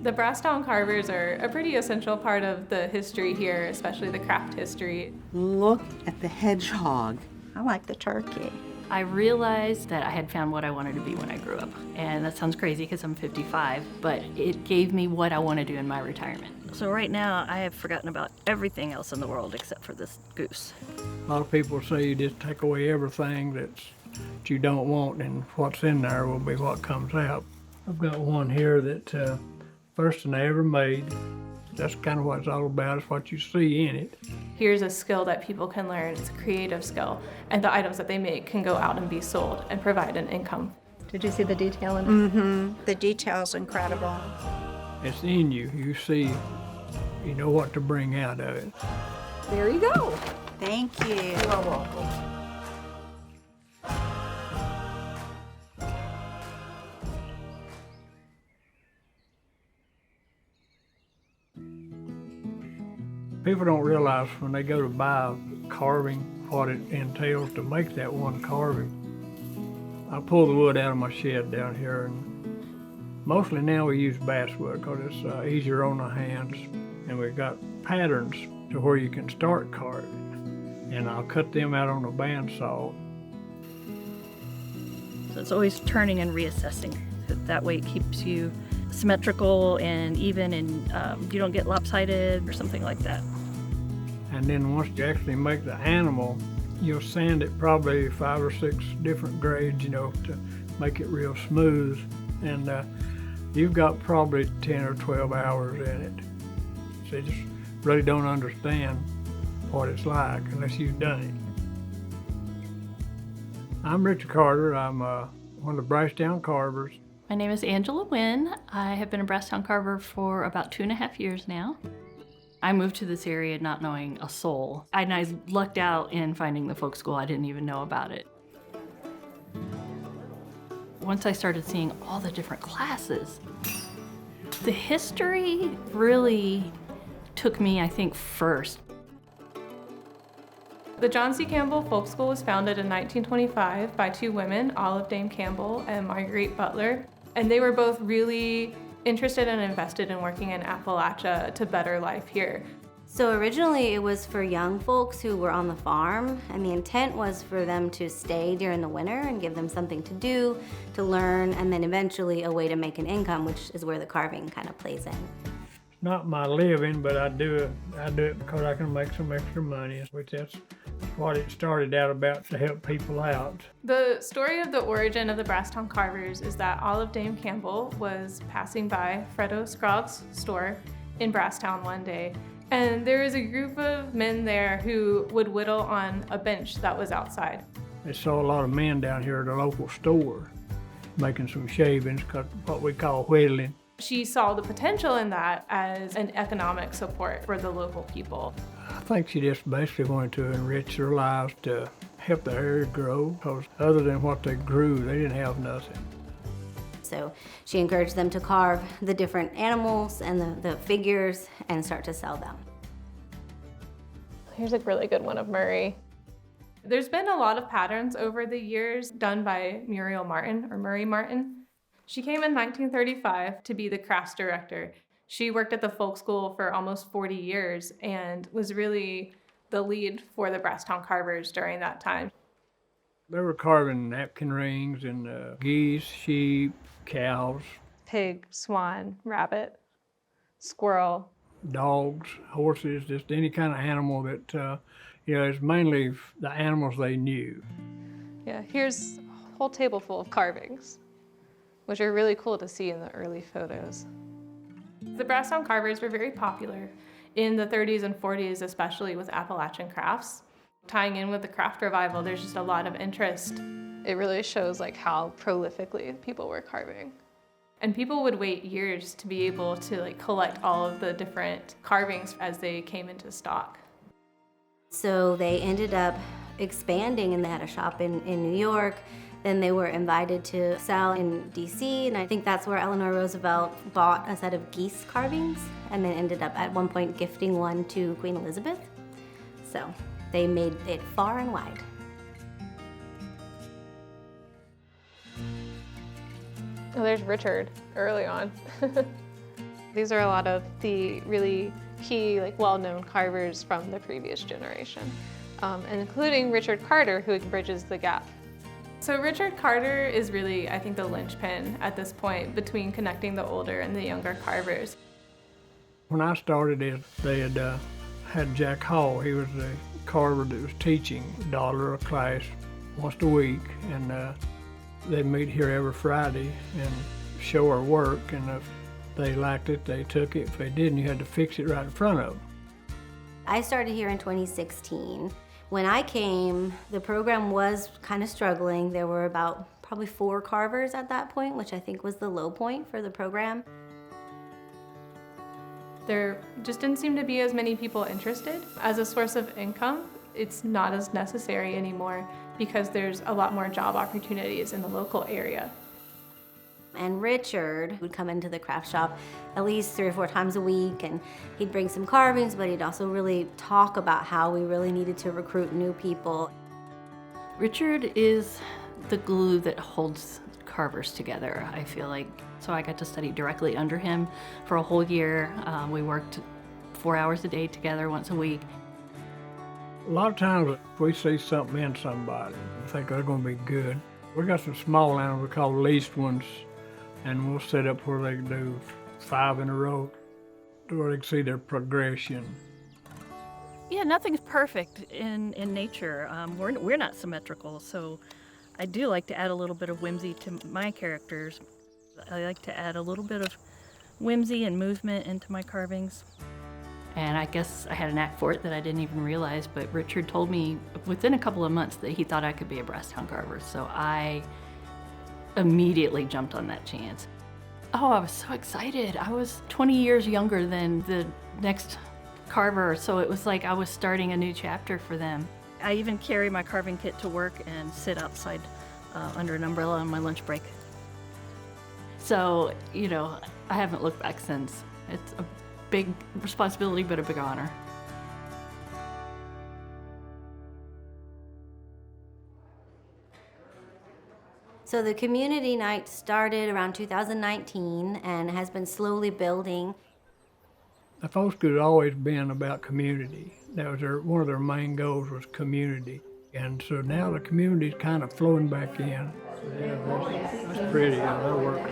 The Brasstown Carvers are a pretty essential part of the history here, especially the craft history. Look at the hedgehog. I like the turkey. I realized that I had found what I wanted to be when I grew up. And that sounds crazy because I'm 55, but it gave me what I want to do in my retirement. So right now, I have forgotten about everything else in the world except for this goose. A lot of people say you just take away everything that you don't want, and what's in there will be what comes out. I've got one here that first one I ever made. That's kind of what it's all about, is what you see in it. Here's a skill that people can learn. It's a creative skill, and the items that they make can go out and be sold and provide an income. Did you see the detail in it? Mm-hmm. The detail's incredible. It's in you. You see, you know what to bring out of it. There you go. Thank you. You are welcome. People don't realize when they go to buy carving what it entails to make that one carving. I pull the wood out of my shed down here, and mostly now we use basswood because it's easier on the hands, and we've got patterns to where you can start carving, and I'll cut them out on a bandsaw. So it's always turning and reassessing. That way it keeps you symmetrical and even, and you don't get lopsided or something like that. And then once you actually make the animal, you'll sand it probably 5 or 6 different grades, to make it real smooth. And you've got probably 10 or 12 hours in it. So you just really don't understand what it's like unless you've done it. I'm Richard Carter. I'm one of the Brasstown Carvers. My name is Angela Wynn. I have been a Brasstown Carver for about 2.5 years now. I moved to this area not knowing a soul. And I lucked out in finding the folk school. I didn't even know about it. Once I started seeing all the different classes, the history really took me, I think, first. The John C. Campbell Folk School was founded in 1925 by 2 women, Olive Dame Campbell and Marguerite Butler, and they were both really interested and invested in working in Appalachia to better life here. So originally it was for young folks who were on the farm, and the intent was for them to stay during the winter and give them something to do, to learn, and then eventually a way to make an income, which is where the carving kind of plays in. It's not my living, but I do it because I can make some extra money, which that's what it started out about, to help people out. The story of the origin of the Brasstown Carvers is that Olive Dame Campbell was passing by Fredo Scroggs' store in Brasstown one day, and there was a group of men there who would whittle on a bench that was outside. They saw a lot of men down here at the local store making some shavings, what we call whittling. She saw the potential in that as an economic support for the local people. I think she just basically wanted to enrich their lives, to help the area grow, because other than what they grew, they didn't have nothing. So she encouraged them to carve the different animals and the figures and start to sell them. Here's a really good one of Murray. There's been a lot of patterns over the years done by Muriel Martin, or Murray Martin. She came in 1935 to be the crafts director. She worked at the folk school for almost 40 years and was really the lead for the Brasstown Carvers during that time. They were carving napkin rings and geese, sheep, cows, Pig, swan, rabbit, squirrel, dogs, horses, just any kind of animal that, it's mainly the animals they knew. Yeah, here's a whole table full of carvings, which are really cool to see in the early photos. The Brasstown Carvers were very popular in the 30s and 40s, especially with Appalachian crafts. Tying in with the craft revival, there's just a lot of interest. It really shows how prolifically people were carving. And people would wait years to be able to collect all of the different carvings as they came into stock. So they ended up expanding, and they had a shop in New York. Then they were invited to sell in DC, and I think that's where Eleanor Roosevelt bought a set of geese carvings, and then ended up at one point gifting one to Queen Elizabeth. So they made it far and wide. Oh, there's Richard early on. These are a lot of the really key, well-known carvers from the previous generation, and including Richard Carter, who bridges the gap. So Richard Carter is really, I think, the linchpin at this point between connecting the older and the younger carvers. When I started, they had Jack Hall. He was the carver that was teaching a class once a week, and they'd meet here every Friday and show our work, and if they liked it, they took it. If they didn't, you had to fix it right in front of them. I started here in 2016. When I came, the program was kind of struggling. There were about probably 4 carvers at that point, which I think was the low point for the program. There just didn't seem to be as many people interested. As a source of income, it's not as necessary anymore because there's a lot more job opportunities in the local area. And Richard would come into the craft shop at least 3 or 4 times a week, and he'd bring some carvings, but he'd also really talk about how we really needed to recruit new people. Richard is the glue that holds carvers together, I feel like. So I got to study directly under him for a whole year. We worked 4 hours a day together once a week. A lot of times if we see something in somebody, we think they're going to be good. We got some small animals we call leased ones, and we'll set up where they can do 5 in a row, where they can see their progression. Yeah, nothing's perfect in nature. We're not symmetrical, so I do like to add a little bit of whimsy to my characters. I like to add a little bit of whimsy and movement into my carvings. And I guess I had a knack for it that I didn't even realize, but Richard told me within a couple of months that he thought I could be a Brasstown Carver, so I immediately jumped on that chance. Oh, I was so excited. I was 20 years younger than the next carver, so it was like I was starting a new chapter for them. I even carry my carving kit to work and sit outside under an umbrella on my lunch break. So, I haven't looked back since. It's a big responsibility, but a big honor. So the community night started around 2019 and has been slowly building. The folk school had always been about community. That was one of their main goals, was community. And so now the community's kind of flowing back in. Yeah, that's pretty. Yeah, that'll work.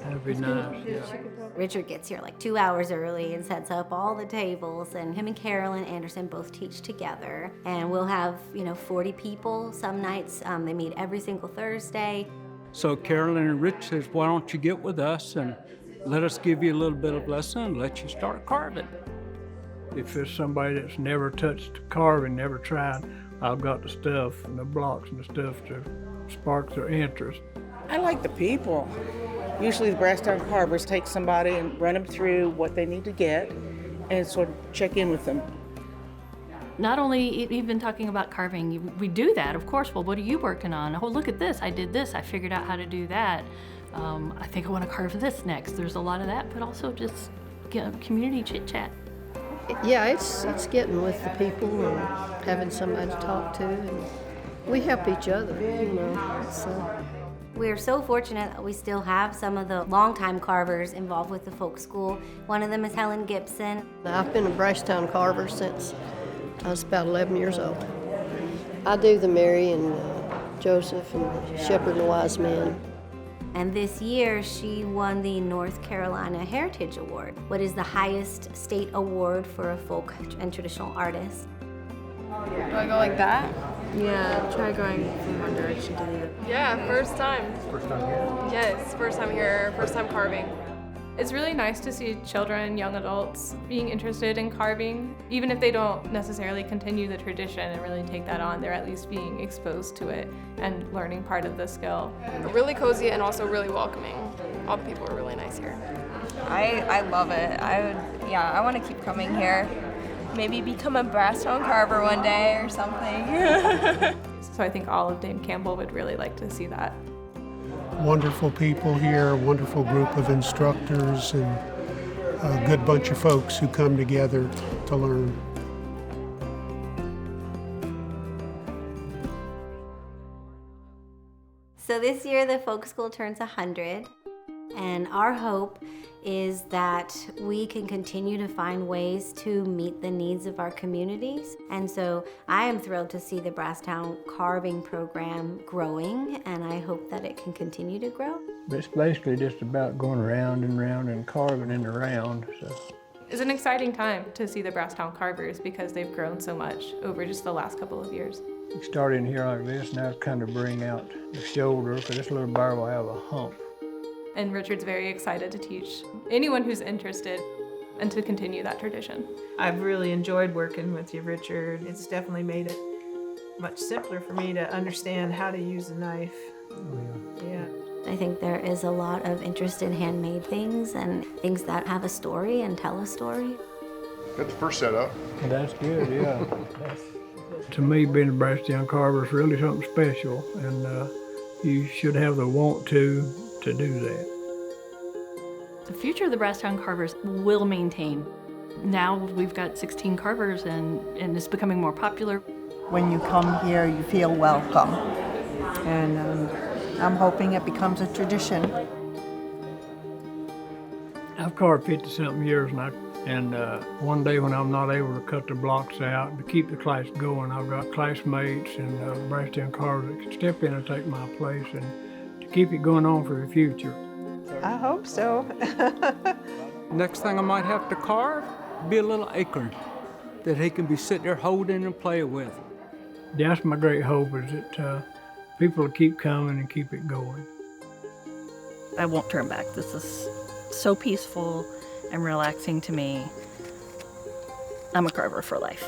That'd be nice. Yeah. Richard gets here 2 hours early and sets up all the tables, and him and Carolyn Anderson both teach together. And we'll have, 40 people some nights. They meet every single Thursday. So Carolyn and Rich says, why don't you get with us and let us give you a little bit of lesson and let you start carving. If there's somebody that's never touched carving, never tried, I've got the stuff and the blocks and the stuff to spark their interest. I like the people. Usually the Brasstown Carvers take somebody and run them through what they need to get and sort of check in with them. Not only even talking about carving, we do that, of course. Well, what are you working on? Oh, look at this, I did this, I figured out how to do that. I think I want to carve this next. There's a lot of that, but also just community chit chat. Yeah, it's getting with the people and having somebody to talk to, and we help each other, So. We're so fortunate that we still have some of the longtime carvers involved with the folk school. One of them is Helen Gibson. I've been a Brasstown Carver since I was about 11 years old. I do the Mary and Joseph and the Shepherd and the Wise Man. And this year, she won the North Carolina Heritage Award, what is the highest state award for a folk and traditional artist. Do I go like that? Yeah, try going from one direction to the other. Yeah, first time. First time here? Yes, first time here, first time carving. It's really nice to see children, young adults being interested in carving. Even if they don't necessarily continue the tradition and really take that on, they're at least being exposed to it and learning part of the skill. Really cozy and also really welcoming. All the people are really nice here. I love it. I want to keep coming here. Maybe become a Brasstown Carver one day or something. So I think all of Dame Campbell would really like to see that. Wonderful people here, a wonderful group of instructors, and a good bunch of folks who come together to learn. So this year the folk school turns 100, And our hope is that we can continue to find ways to meet the needs of our communities. And so I am thrilled to see the Brasstown Carving Program growing, and I hope that it can continue to grow. It's basically just about going round and round and carving in the round. So. It's an exciting time to see the Brasstown Carvers because they've grown so much over just the last couple of years. You start in here like this, now it's kind of bring out the shoulder, because this little bar will have a hump. And Richard's very excited to teach anyone who's interested and to continue that tradition. I've really enjoyed working with you, Richard. It's definitely made it much simpler for me to understand how to use a knife. Yeah. I think there is a lot of interest in handmade things and things that have a story and tell a story. Got the first set up. That's good, yeah. To me, being a Brasstown Carver is really something special, and you should have the want to do that. The future of the Brasstown Carvers will maintain. Now we've got 16 carvers and it's becoming more popular. When you come here, you feel welcome. And I'm hoping it becomes a tradition. I've carved 50-something years, and one day when I'm not able to cut the blocks out to keep the class going, I've got classmates and Brasstown Carvers that can step in and take my place and to keep it going on for the future. I hope so. Next thing I might have to carve, be a little acorn that he can be sitting there holding and playing with. That's my great hope, is that people will keep coming and keep it going. I won't turn back. This is so peaceful and relaxing to me. I'm a carver for life.